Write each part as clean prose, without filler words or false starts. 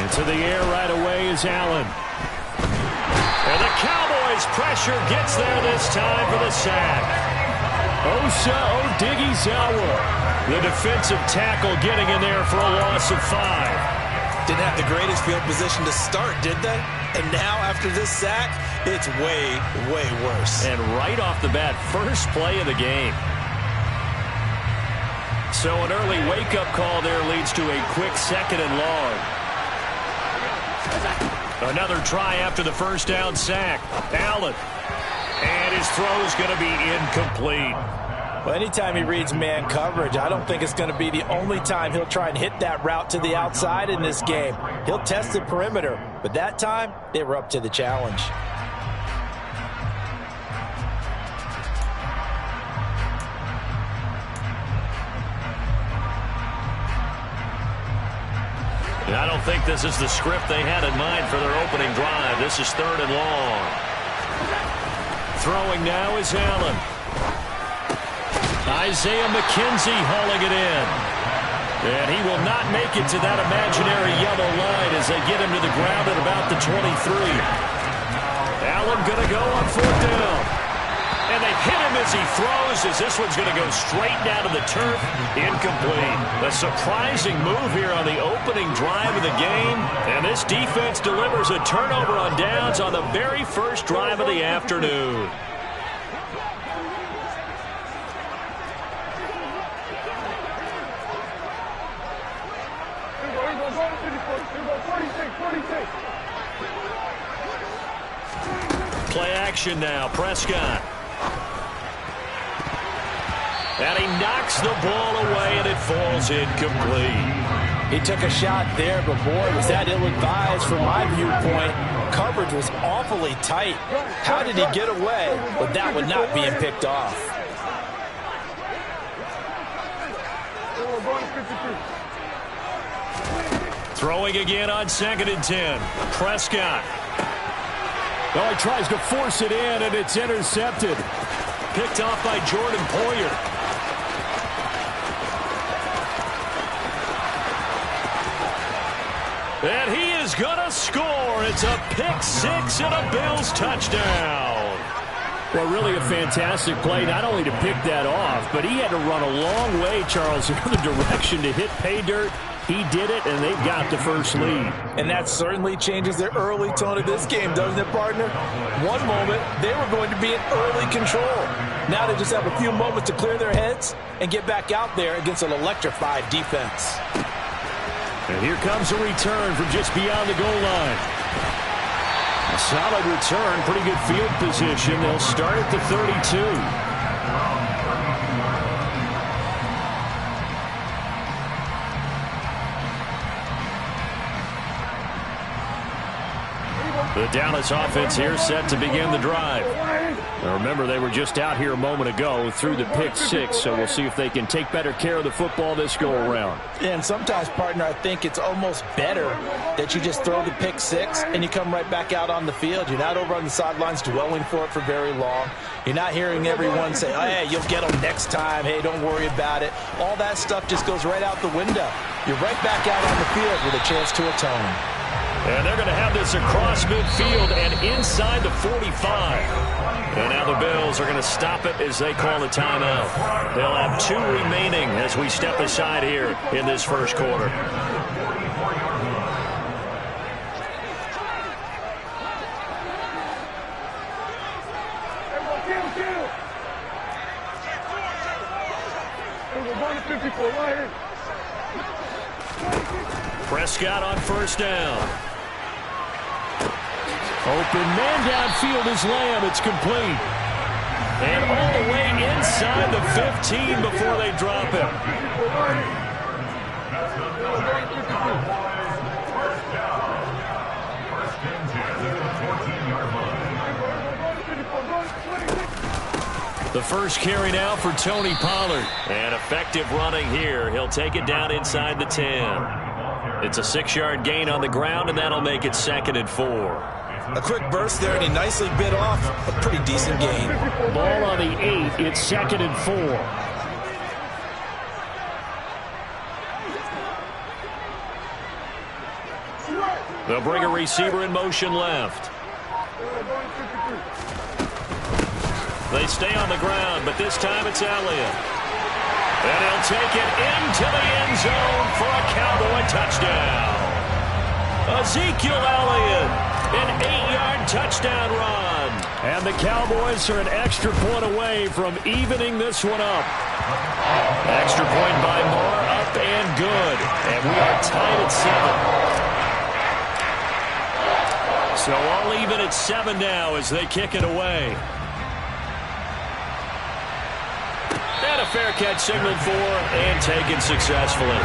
Into the air right away is Allen. And the Cowboys' pressure gets there this time for the sack. Osa Odighizuwa, the defensive tackle, getting in there for a loss of 5. Didn't have the greatest field position to start, did they? And now after this sack, it's way, way worse. And right off the bat, first play of the game. So an early wake-up call there leads to a quick 2nd and long. Another try after the first down sack. Allen. And his throw's going to be incomplete. Well, anytime he reads man coverage, I don't think it's going to be the only time he'll try and hit that route to the outside in this game. He'll test the perimeter, but that time, they were up to the challenge. I don't think this is the script they had in mind for their opening drive. This is 3rd and long. Throwing now is Allen. Isaiah McKenzie hauling it in. And he will not make it to that imaginary yellow line as they get him to the ground at about the 23. Allen going to go on 4th down. And they hit him as he throws, as this one's going to go straight down to the turf. Incomplete. A surprising move here on the opening drive of the game. And this defense delivers a turnover on downs on the very first drive of the afternoon. Play action now. Prescott. And he knocks the ball away, and it falls incomplete. He took a shot there, but boy, was that ill-advised from my viewpoint. Coverage was awfully tight. How did he get away with that one not being picked off? Throwing again on 2nd and 10. Prescott. Well, he tries to force it in, and it's intercepted. Picked off by Jordan Poyer. And he is going to score. It's a pick 6 and a Bills touchdown. Well, really a fantastic play, not only to pick that off, but he had to run a long way, Charles, in the direction to hit pay dirt. He did it, and they've got the first lead. And that certainly changes the early tone of this game, doesn't it, partner? One moment, they were going to be in early control. Now they just have a few moments to clear their heads and get back out there against an electrified defense. And here comes a return from just beyond the goal line. A solid return, pretty good field position. They'll start at the 32. The Dallas offense here set to begin the drive. Now remember, they were just out here a moment ago through the pick 6, so we'll see if they can take better care of the football this go-around. And sometimes, partner, I think it's almost better that you just throw the pick 6 and you come right back out on the field. You're not over on the sidelines dwelling for it for very long. You're not hearing everyone say, oh, hey, you'll get them next time. Hey, don't worry about it. All that stuff just goes right out the window. You're right back out on the field with a chance to atone. And they're going to have this across midfield and inside the 45. And now the Bills are going to stop it as they call a timeout. They'll have 2 remaining as we step aside here in this first quarter. Prescott on first down. Open man downfield is Lamb. It's complete. And all the way inside the 15 before they drop him. The first carry now for Tony Pollard. And effective running here. He'll take it down inside the 10. It's a 6-yard gain on the ground, and that'll make it 2nd and 4. A quick burst there, and he nicely bit off a pretty decent gain. Ball on the 8. It's 2nd and 4. They'll bring a receiver in motion left. They stay on the ground, but this time it's Elliott. And he'll take it into the end zone for a Cowboy touchdown. Ezekiel Elliott, an 8-yard touchdown run. And the Cowboys are an extra point away from evening this one up. Extra point by Moore, up and good. And we are tied at 7. So all even at 7 now as they kick it away. And a fair catch signaled for and taken successfully.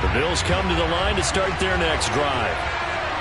The Bills come to the line to start their next drive.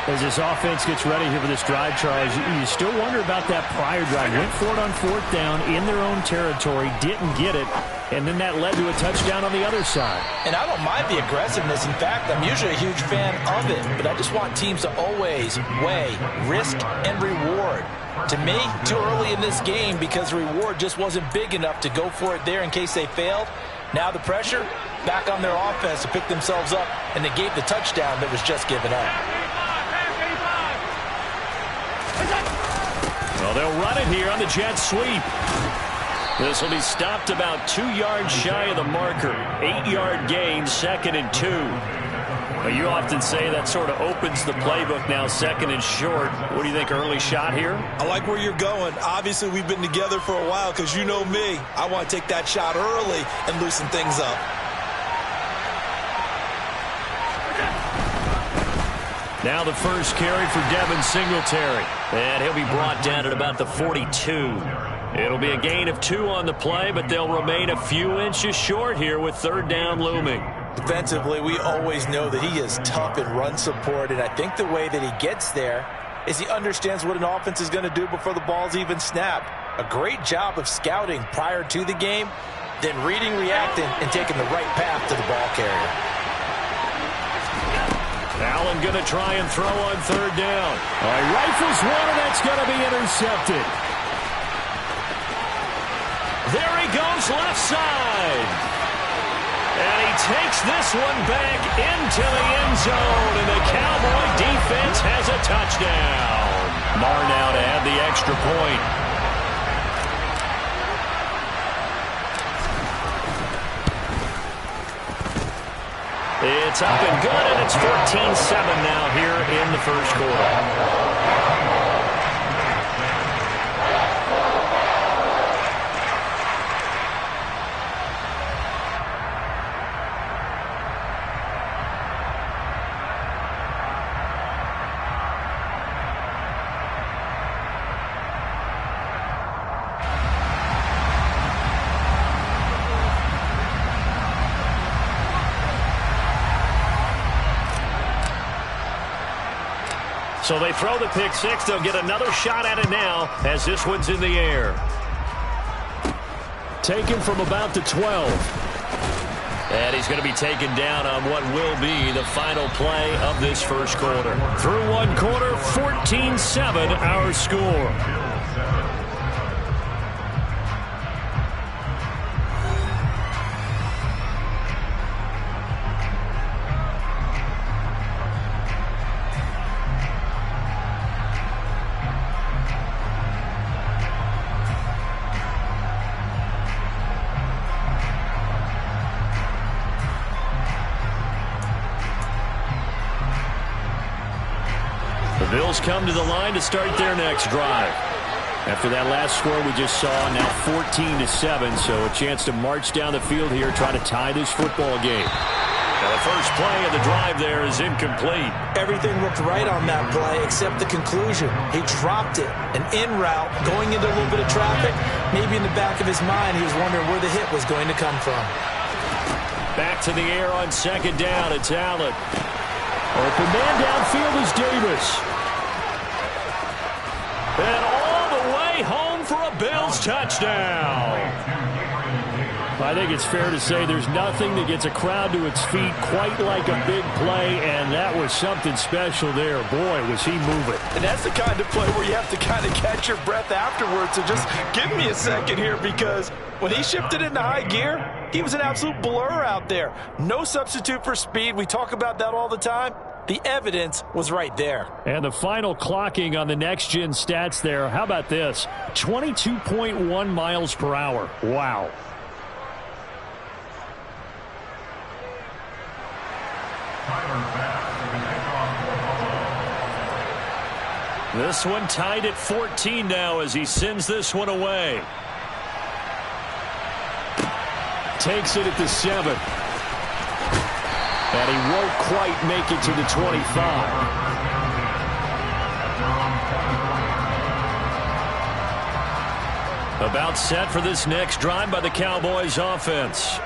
As this offense gets ready here for this drive, Charles, you still wonder about that prior drive. Went for it on 4th down in their own territory, didn't get it, and then that led to a touchdown on the other side. And I don't mind the aggressiveness. In fact, I'm usually a huge fan of it, but I just want teams to always weigh risk and reward. To me, too early in this game because the reward just wasn't big enough to go for it there in case they failed. Now the pressure back on their offense to pick themselves up, and they gave the touchdown that was just given up. Well, they'll run it here on the jet sweep. This will be stopped about 2 yards shy of the marker. 8-yard gain, 2nd and 2. But you often say that sort of opens the playbook now, 2nd and short. What do you think, early shot here? I like where you're going. Obviously, we've been together for a while because you know me. I want to take that shot early and loosen things up. Now the first carry for Devin Singletary. And he'll be brought down at about the 42. It'll be a gain of 2 on the play, but they'll remain a few inches short here with 3rd down looming. Defensively, we always know that he is tough in run support, and I think the way that he gets there is he understands what an offense is going to do before the ball's even snapped. A great job of scouting prior to the game, then reading, reacting, and taking the right path to the ball carrier. Allen going to try and throw on 3rd down. All right, rifles one, and that's going to be intercepted. There he goes, left side. And he takes this one back into the end zone, and the Cowboy defense has a touchdown. Moore now to add the extra point. It's up and good, and it's 14-7 now here in the first quarter. So they throw the pick six. They'll get another shot at it now as this one's in the air. Taken from about the 12. And he's going to be taken down on what will be the final play of this first quarter. Through one quarter, 14-7 our score. Bills come to the line to start their next drive. After that last score we just saw, now 14-7, so a chance to march down the field here, try to tie this football game. Now the first play of the drive there is incomplete. Everything looked right on that play except the conclusion. He dropped it, an in route, going into a little bit of traffic. Maybe in the back of his mind he was wondering where the hit was going to come from. Back to the air on 2nd down, it's Allen. Open man downfield is Davis. And all the way home for a Bills touchdown. I think it's fair to say there's nothing that gets a crowd to its feet quite like a big play, and that was something special there. Boy, was he moving. And that's the kind of play where you have to kind of catch your breath afterwards. So just give me a second here, because when he shifted into high gear, he was an absolute blur out there. No substitute for speed. We talk about that all the time. The evidence was right there. And the final clocking on the next-gen stats there. How about this? 22.1 miles per hour. Wow. This one tied at 14 now as he sends this one away. Takes it at the 7. And he won't quite make it to the 25. About set for this next drive by the Cowboys offense.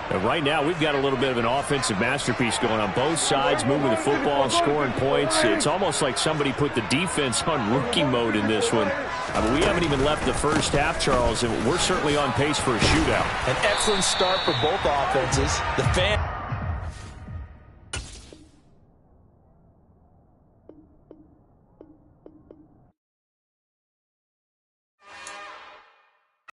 And right now, we've got a little bit of an offensive masterpiece going on both sides, moving the football and scoring points. It's almost like somebody put the defense on rookie mode in this one. I mean, we haven't even left the first half, Charles, and we're certainly on pace for a shootout. An excellent start for both offenses. The fans